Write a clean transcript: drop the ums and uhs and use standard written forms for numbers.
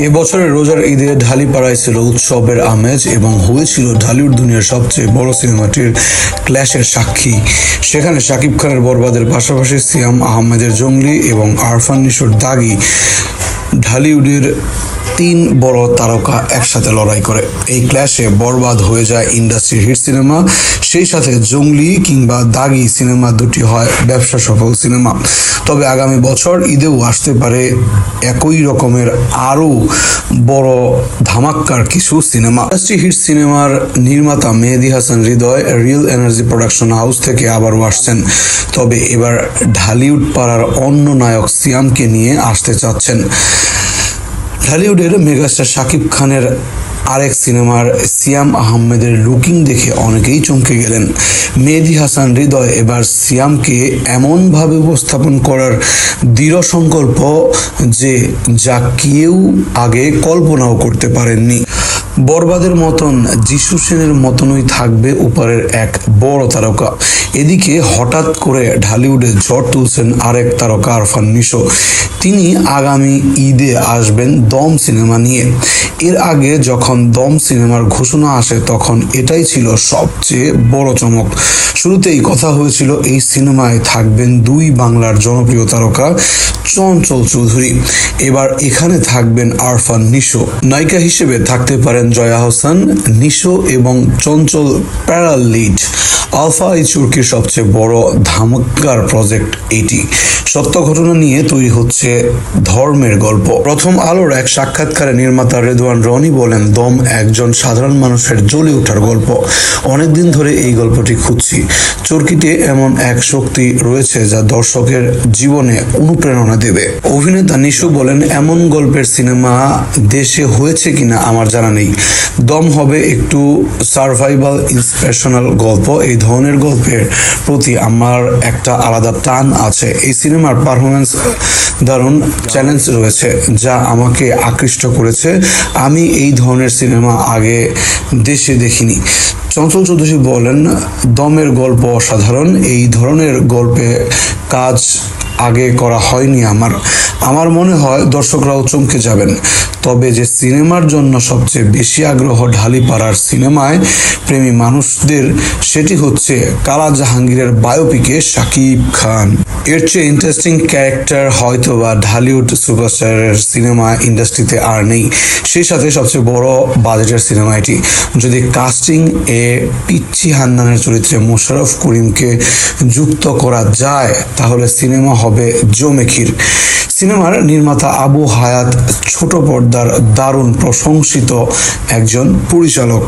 এবছরের রোজার ঈদে ঢালিপাড়ায় ছিল উৎসবের আমেজ এবং হয়েছিল ঢালিউড দুনিয়ার সবচেয়ে বড় সিনেমাটির ক্ল্যাশের সাক্ষী। সেখানে শাকিব খানের বরবাদের পাশাপাশি সিয়াম আহমেদের জঙ্গলি এবং আরফান নিশোর দাগি ঢালিউডের তিন বড় তারকা একসাথে লড়াই করে। এই ক্ল্যাশে বরবাদ হয়ে যায় ইন্ডাস্ট্রির হিট সিনেমা, সেই সাথে জঙ্গলি কিংবা দাগি সিনেমা দুটি হয় ব্যবসা সফল সিনেমা। তবে আগামী বছর ঈদেও আসতে পারে একই রকমের আরও বড় ধামাক্কার কিছু সিনেমা। ইন্ডাস্ট্রি হিট সিনেমার নির্মাতা মেহেদী হাসান হৃদয় রিয়েল এনার্জি প্রোডাকশন হাউস থেকে আবারও আসছেন, তবে এবার ঢালিউড পাড়ার অন্য নায়ক সিয়ামকে নিয়ে আসতে চাচ্ছেন। ঢালিউডের মেগাস্টার শাকিব খানের আরেক সিনেমার সিয়াম আহমেদের লুকিং দেখে অনেকেই চমকে গেলেন। মেহেদী হাসান হৃদয় এবার সিয়ামকে এমনভাবে উপস্থাপন করার দৃঢ় সংকল্প যে যা কেউ আগে কল্পনাও করতে পারেননি। বরবাদের মতন যিশু সেনের মতনই থাকবে ওপারের এক বড় তারকা। এদিকে হঠাৎ করে ঢালিউডে ঝড় তুলছেন আরেক তারকা আরফান নিশো। তিনি আগামী ঈদে আসবেন দম সিনেমা নিয়ে। এর আগে যখন দম সিনেমার ঘোষণা আসে তখন এটাই ছিল সবচেয়ে বড় চমক। শুরুতেই কথা হয়েছিল এই সিনেমায় থাকবেন দুই বাংলার জনপ্রিয় তারকা চঞ্চল চৌধুরী। এবার এখানে থাকবেন আরফান নিশো। নায়িকা হিসেবে থাকতে পারেন জয়া হোসেন। নিশো এবং চঞ্চল প্যারাল লিড। আলফা এই চুরকির সবচেয়ে বড় ধামাক্কার প্রজেক্ট এটি। সত্য ঘটনা নিয়ে তৈরি হচ্ছে ধর্মের গল্প। প্রথম আলোর এক সাক্ষাৎকারে নির্মাতা রেদওয়ান রনি বলেন, দম একজন সাধারণ মানুষের জ্বলে ওঠার গল্প। অনেকদিন ধরে এই গল্পটি খুঁজছি। চরকিতে এমন এক শক্তি রয়েছে যা দর্শকের জীবনে অনুপ্রেরণা দেবে। অভিনেতা নিশু বলেন, এমন গল্পের সিনেমা দেশে হয়েছে কিনা আমার জানা নেই। দম হবে একটু সার্ভাইভাল ইন্সপিরেশনাল গল্প। এই ধরনের গল্পের প্রতি আমার একটা আলাদা টান আছে। এই সিনেমার পারফরমেন্স দারুণ চ্যালেঞ্জ রয়েছে যা আমাকে আকৃষ্ট করেছে। আমি এই ধরনের সিনেমা আগে দেশে দেখিনি। চঞ্চল চৌধুরী বলেন, দমের গল্প অসাধারণ। এই ধরনের গল্পে কাজ আগে করা হয়নি আমার মনে হয় দর্শকরাও চমকে যাবেন। তবে যে সিনেমার জন্য সবচেয়ে বেশি আগ্রহ ঢালিপাড়ার সিনেমায় প্রেমী মানুষদের, সেটি হচ্ছে কালা জাহাঙ্গীরের বায়োপিকে শাকিব খান। এর চেয়ে ইন্টারেস্টিং ক্যারেক্টার হয়তো বা ঢালিউড সুপারস্টারের সিনেমা ইন্ডাস্ট্রিতে আর নেই। সেই সাথে সবচেয়ে বড় বাজেটের সিনেমা এটি। যদি কাস্টিং এ পিচ্চি হান্নানের চরিত্রে মোশাররফ করিমকে যুক্ত করা যায় তাহলে সিনেমা হবে জমেখির। সিনেমার নির্মাতা আবু হায়াত ছোট পর্দার দারুণ প্রশংসিত একজন পরিচালক।